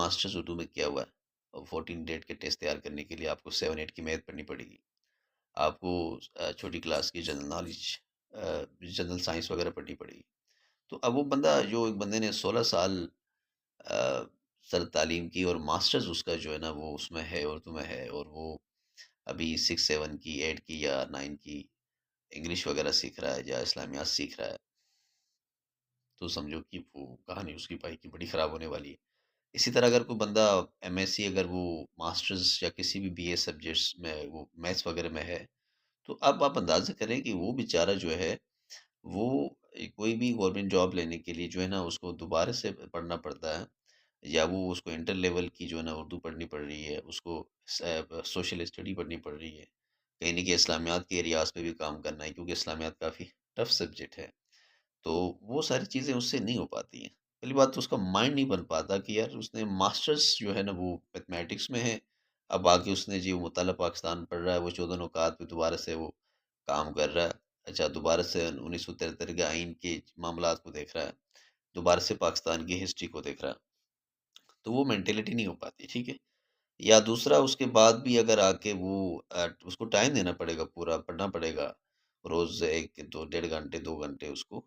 Masters Urdu में किया हुआ है और 14 ग्रेड के टेस्ट तैयार करने के लिए आपको 7-8 की मैथ पढ़नी पड़ेगी। आपको छोटी क्लास की जनरल नॉलेज, जनरल साइंस वगैरह पढ़नी पड़ेगी। तो अब वो बंदा, जो एक बंदे ने 16 साल अ, सर तालीम की और मास्टर्स उसका जो है ना वो उसमें है, उर्दू में है, और वो अभी 6-7 की, 8 की या 9 की इंग्लिश वगैरह सीख रहा है या इस्लामियात सीख रहा है, तो समझो कि वो कहानी उसकी भाई की बड़ी ख़राब होने वाली है। इसी तरह अगर कोई बंदा एमएससी, अगर वो मास्टर्स या किसी भी बीए सब्जेक्ट्स में वो मैथ्स वगैरह में है, तो अब आप अंदाज़ा करें कि वो बेचारा जो है वो कोई भी गवर्नमेंट जॉब लेने के लिए जो है ना उसको दोबारा से पढ़ना पड़ता है, या वो उसको इंटर लेवल की जो है ना उर्दू पढ़नी पड़ रही है, उसको सोशल स्टडी पढ़नी पड़ रही है, कहीं न कहीं इस्लामियात के एरियाज़ पे भी काम करना है, क्योंकि इस्लामियात काफ़ी टफ सब्जेक्ट है। तो वो सारी चीज़ें उससे नहीं हो पाती हैं। पहली बात तो उसका माइंड नहीं बन पाता कि यार उसने मास्टर्स जो है ना वो मैथमेटिक्स में है, अब आके उसने जी वो मुताला पाकिस्तान पढ़ रहा है, वो 14 नुकात पे दोबारा से वो काम कर रहा है। अच्छा, दोबारा से 1973 के आइन के मामलात को देख रहा है, दोबारा से पाकिस्तान की हिस्ट्री को देख रहा है। तो वो मेंटालिटी नहीं हो पाती, ठीक है? या दूसरा, उसके बाद भी अगर आके वो उसको टाइम देना पड़ेगा, पूरा पढ़ना पड़ेगा, रोज़ 1 2 डेढ़ घंटे, 2 घंटे उसको,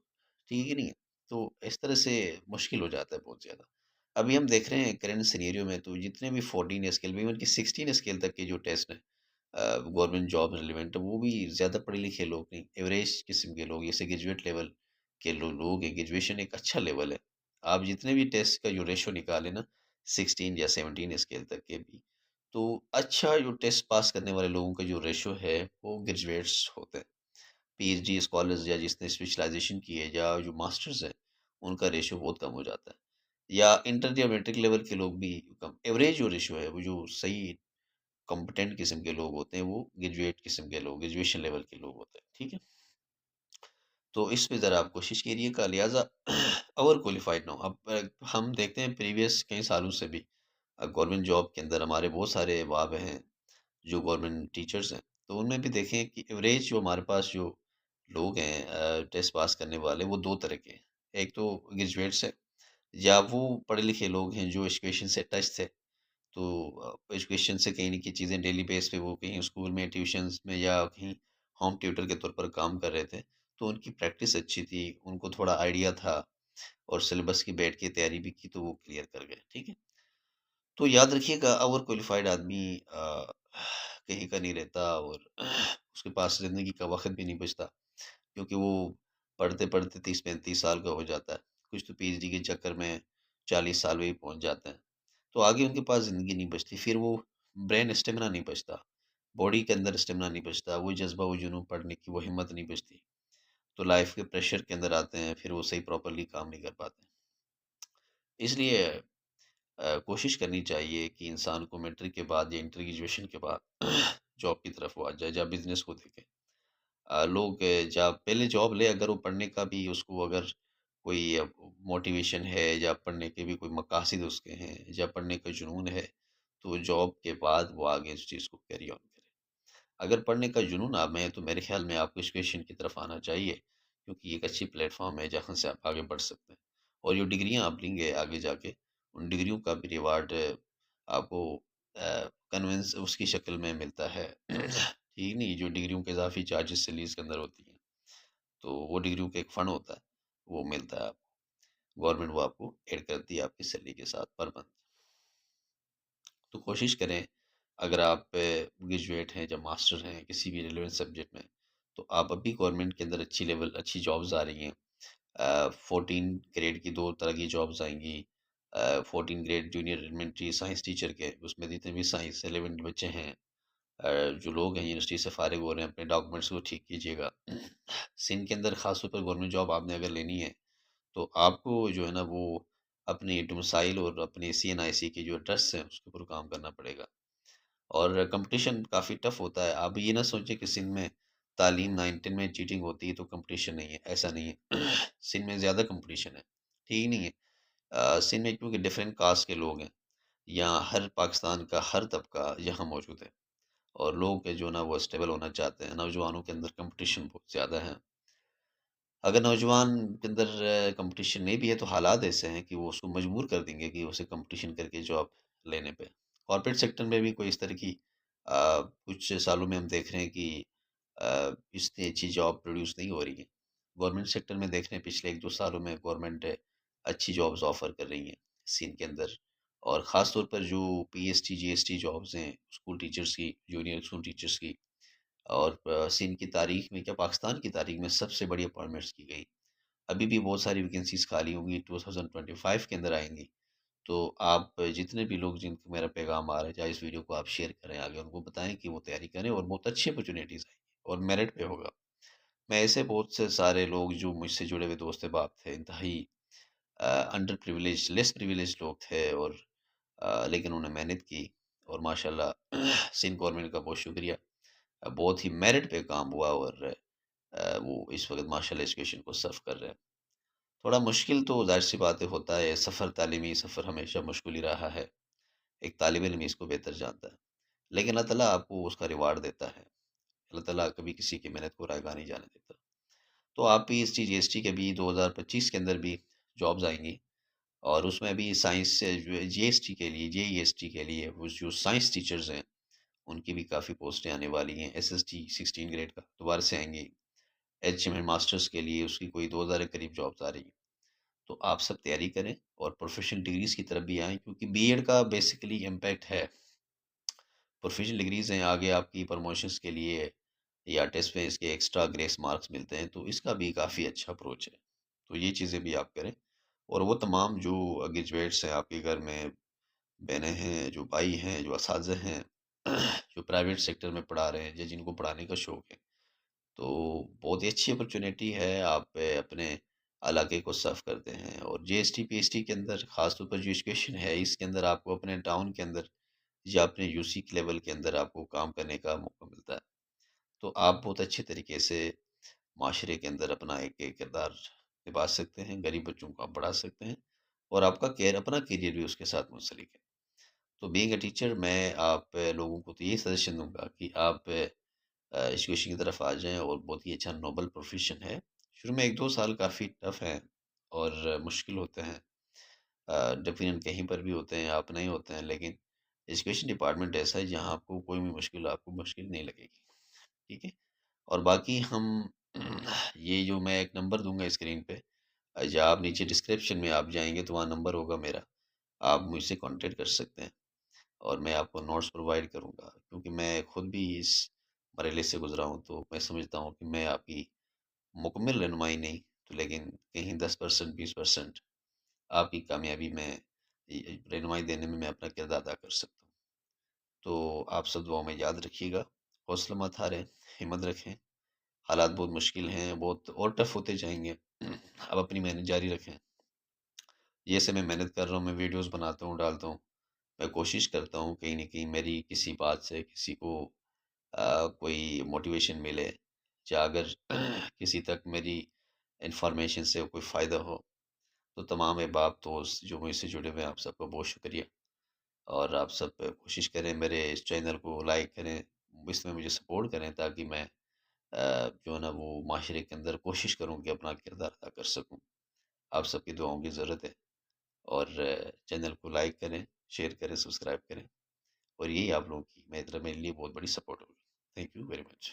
ठीक है कि नहीं है? तो इस तरह से मुश्किल हो जाता है बहुत ज़्यादा। अभी हम देख रहे हैं करंट सिनेरियो में, तो जितने भी 14 स्केल, इवन कि 16 स्केल तक के जो टेस्ट हैं गवर्नमेंट जॉब रिलेवेंट, वो भी ज़्यादा पढ़े लिखे लोग नहीं, एवरेज किस्म के लोग, जैसे ग्रेजुएट लेवल के लोग हैं। ग्रेजुएशन एक अच्छा लेवल है। आप जितने भी टेस्ट का जो रेशो निकालें ना, 16 या 17 स्केल तक के भी, तो अच्छा जो टेस्ट पास करने वाले लोगों का जो रेशो है, वो ग्रेजुएट्स होते हैं। पीएचडी स्कॉलर्स या जिसने स्पेशलाइजेशन की है या जो मास्टर्स है, उनका रेशो बहुत कम हो जाता है। या इंटर या मैट्रिक लेवल के लोग भी कम, एवरेज जो रेशो है, वो जो सही कॉम्पिटेंट किस्म के लोग होते हैं, वो ग्रेजुएट किस्म के लोग, ग्रेजुएशन लेवल के लोग होते हैं, ठीक है? तो इस पे ज़रा आप कोशिश करिएगा, लिहाज़ा ओवर क्वालिफ़ाइड ना हो। अब हम देखते हैं प्रीवियस कई सालों से भी गवर्नमेंट जॉब के अंदर हमारे बहुत सारे अहबाब हैं, जो गवर्नमेंट टीचर्स हैं, तो उनमें भी देखें कि एवरेज जो हमारे पास जो लोग हैं टेस्ट पास करने वाले, वो 2 तरह के हैं। एक तो ग्रेजुएट्स हैं, या वो पढ़े लिखे लोग हैं जो एजुकेशन से टच थे। तो एजुकेशन से कहीं न कहीं चीज़ें डेली बेस पे वो कहीं स्कूल में, ट्यूशन्स में या कहीं होम ट्यूटर के तौर पर काम कर रहे थे। तो उनकी प्रैक्टिस अच्छी थी, उनको थोड़ा आइडिया था, और सिलेबस की बैठ के तैयारी भी की, तो वो क्लियर कर गए, ठीक है? तो याद रखिएगा, ओवर क्वालिफ़ाइड आदमी कहीं का नहीं रहता, और उसके पास ज़िंदगी का वक़्त भी नहीं बचता, क्योंकि वो पढ़ते-पढ़ते 30-35 साल का हो जाता है। कुछ तो पीएचडी के चक्कर में 40 साल में भी पहुँच जाते हैं। तो आगे उनके पास ज़िंदगी नहीं बचती, फिर वो ब्रेन स्टेमिना नहीं बचता, बॉडी के अंदर स्टेमिना नहीं बचता, वो जज़्बा, वो जुनून पढ़ने की वो हिम्मत नहीं बचती। तो लाइफ़ के प्रेशर के अंदर आते हैं, फिर वो सही प्रॉपर्ली काम नहीं कर पाते। इसलिए कोशिश करनी चाहिए कि इंसान को मैट्रिक के बाद या इंटर ग्रेजुएशन के बाद जॉब की तरफ वो आ जाए, या बिज़नेस को देखे। लोग जब पहले जॉब ले, अगर वो पढ़ने का भी उसको अगर कोई मोटिवेशन है, या पढ़ने के भी कोई मकासद उसके हैं, या पढ़ने का जुनून है, तो जॉब के बाद वो आगे इस चीज़ को कैरी ऑन करे। अगर पढ़ने का जुनून आप में है, तो मेरे ख्याल में आपको एजुकेशन की तरफ आना चाहिए, क्योंकि ये एक अच्छी प्लेटफॉर्म है जहाँ से आप आगे बढ़ सकते हैं। और जो डिग्रियाँ आप लेंगे आगे जाके, उन डिग्रियों का भी रिवार्ड आपको कन्वेंस उसकी शक्ल में मिलता है। ठीक नहीं, जो डिग्रियों के इजाफी चार्जेस सैलरीज के अंदर होती हैं, तो वो डिग्रियों का एक फ़ंड होता है, वो मिलता है आपको। गवर्नमेंट वो आपको ऐड करती है आपकी सैलरी के साथ पर मंथ। तो कोशिश करें, अगर आप ग्रेजुएट हैं या मास्टर हैं किसी भी रिलेवेंट सब्जेक्ट में, तो आप अभी गवर्नमेंट के अंदर अच्छी जॉब्स आ रही हैं। 14 ग्रेड की 2 तरह की जॉब्स आएँगी। 14 grade junior elementary science teacher के, उसमें जितने भी साइंस एलिमेंट बच्चे हैं, जो लोग हैं यूनिवर्सिटी से फ़ारिग हो रहे हैं, अपने डॉक्यूमेंट्स को ठीक कीजिएगा। सिंध के अंदर ख़ास तौर पर गवर्नमेंट जॉब आपने अगर लेनी है, तो आपको जो है ना वो अपनी डोमिसाइल और अपने सीएनआईसी के जो एड्रेस हैं, उसके ऊपर काम करना पड़ेगा। और कंपटीशन काफ़ी टफ होता है। आप ये ना सोचें कि सिंध में तालीम 9-10 में चीटिंग होती है तो कंपटीशन नहीं है, ऐसा नहीं है। सिंध में ज़्यादा कंपटीशन है, ठीक नहीं है? सिंध में क्योंकि डिफरेंट कास्ट के लोग हैं, यहाँ हर पाकिस्तान का हर तबका यहाँ मौजूद है, और लोग जो ना वो स्टेबल होना चाहते हैं, नौजवानों के अंदर कंपटीशन बहुत ज़्यादा है। अगर नौजवान के अंदर कंपटीशन नहीं भी है तो हालात ऐसे हैं कि वो उसको मजबूर कर देंगे कि उसे कंपटीशन करके जॉब लेने पे। कॉर्पोरेट सेक्टर में भी कोई इस तरह की कुछ सालों में हम देख रहे हैं कि इतनी अच्छी जॉब प्रोड्यूस नहीं हो रही है। गवर्नमेंट सेक्टर में देख रहे हैं पिछले 1-2 सालों में गवर्नमेंट अच्छी जॉब्स ऑफ़र कर रही है सीन के अंदर और ख़ास तौर पर जो पीएसटी, जीएसटी जॉब्स हैं स्कूल टीचर्स की, जूनियर स्कूल टीचर्स की और सिंध की तारीख में क्या पाकिस्तान की तारीख में सबसे बड़ी अपॉइंटमेंट्स की गई। अभी भी बहुत सारी वैकेंसीज़ खाली होंगी 2025 के अंदर आएँगी। तो आप जितने भी लोग जिनको मेरा पैगाम आ रहा है, चाहे इस वीडियो को आप शेयर करें आगे उनको बताएँ कि वो तैयारी करें और बहुत अच्छी अपॉर्च्युनिटीज़ आएँगी और मेरिट पे होगा। मैं ऐसे बहुत से सारे लोग जो मुझसे जुड़े हुए दोस्त-अहबाब थे, इंतहाई अंडर प्रिविलेज्ड, लेस प्रिविलेज्ड लोग थे और लेकिन उन्होंने मेहनत की और माशाल्लाह सिंध गवर्नमेंट का बहुत शुक्रिया। बहुत ही मेरिट पे काम हुआ और वो इस वक़्त माशाल्लाह एजुकेशन को सर्व कर रहे हैं। थोड़ा मुश्किल तो ज़ाहिर-सी बात है होता है, सफ़र तालीमी सफ़र हमेशा मुश्किल ही रहा है। एक तालिब इल्म इसको बेहतर जानता है। लेकिन अल्लाह ताला आपको उसका रिवार्ड देता है। अल्लाह ताला कभी किसी की मेहनत को रायगा नहीं जाने देता। तो आप भी इस चीज़ जीएसटी के भी 2025 के अंदर भी जॉब्स आएँगी और उसमें भी साइंस से जो है जीएसटी के लिए, जेईएसटी के लिए वो जो साइंस टीचर्स हैं, उनकी भी काफ़ी पोस्टें आने वाली हैं। एसएसटी 16 ग्रेड का दोबारा से आएँगी। एचएमएन मास्टर्स के लिए उसकी कोई 2000 के करीब जॉब्स आ रही हैं। तो आप सब तैयारी करें और प्रोफेशनल डिग्रीज़ की तरफ भी आएँ क्योंकि बीएड का बेसिकली इम्पैक्ट है। प्रोफेशनल डिग्रीज़ हैं आगे आपकी प्रमोशंस के लिए या टेस्ट में इसके एक्स्ट्रा ग्रेस मार्क्स मिलते हैं, तो इसका भी काफ़ी अच्छा अप्रोच है। तो ये चीज़ें भी आप करें और वो तमाम जो ग्रेजुएट्स हैं आपके घर में, बहनें हैं, जो भाई हैं, जो असातिज़ा हैं, जो प्राइवेट सेक्टर में पढ़ा रहे हैं या जिनको पढ़ाने का शौक है। तो बहुत ही अच्छी अपॉर्च्युनिटी है, आप अपने इलाके को सर्व करते हैं और जीएसटी, पीएचडी के अंदर ख़ास तौर पर जो एजुकेशन है, इसके अंदर आपको अपने टाउन के अंदर या अपने यूसी के लेवल के अंदर आपको काम करने का मौका मिलता है। तो आप बहुत अच्छे तरीके से माशरे के अंदर अपना एक किरदार निभा सकते हैं, गरीब बच्चों को आप पढ़ा सकते हैं और आपका अपना करियर भी उसके साथ मुंसलिक है। तो बीइंग अ टीचर मैं आप लोगों को तो ये सजेशन दूँगा कि आप एजुकेशन की तरफ आ जाएँ और बहुत ही अच्छा नोबल प्रोफ़ेशन है। शुरू में 1-2 साल काफ़ी टफ़ हैं और मुश्किल होते हैं। डिफ़िनेंट कहीं पर भी होते हैं, आप नहीं होते हैं, लेकिन एजुकेशन डिपार्टमेंट ऐसा है जहाँ आपको कोई भी मुश्किल आपको मुश्किल नहीं लगेगी, ठीक है? और बाकी हम ये जो मैं एक नंबर दूँगा स्क्रीन पे या आप नीचे डिस्क्रिप्शन में आप जाएँगे तो वहाँ नंबर होगा मेरा, आप मुझसे कॉन्टैक्ट कर सकते हैं। और मैं आपको नोट्स प्रोवाइड करूँगा क्योंकि मैं खुद भी इस मरहले से गुज़रा हूँ, तो मैं समझता हूँ कि मैं आपकी मुकम्मल रहनुमाई नहीं, तो लेकिन कहीं 10% 20% आपकी कामयाबी में रहनुमाई देने में मैं अपना किरदार अदा कर सकता हूँ। तो आप सब दुआओं में याद रखिएगा, हौसला मत हारें, हिम्मत रखें, हालात बहुत मुश्किल हैं, बहुत और टफ़ होते जाएँगे। आप अपनी मेहनत जारी रखें। जैसे मैं मेहनत कर रहा हूँ, मैं वीडियोज़ बनाता हूँ, डालता हूँ, मैं कोशिश करता हूँ कहीं न कहीं मेरी किसी बात से किसी को कोई मोटिवेशन मिले या अगर किसी तक मेरी इन्फॉर्मेशन से कोई फ़ायदा हो, तो तमाम अहबाब दोस्त जो मुझसे जुड़े हुए हैं, आप सबका बहुत शुक्रिया और आप सब कोशिश करें मेरे इस चैनल को लाइक करें, इसमें मुझे सपोर्ट करें ताकि मैं जो है ना वो माशरे के अंदर कोशिश करूँ कि अपना किरदार अदा कर सकूँ। आप सबकी दुआओं की ज़रूरत है और चैनल को लाइक करें, शेयर करें, सब्सक्राइब करें और यही आप लोगों की मेरे लिए बहुत बड़ी सपोर्ट होगी। Thank you very much.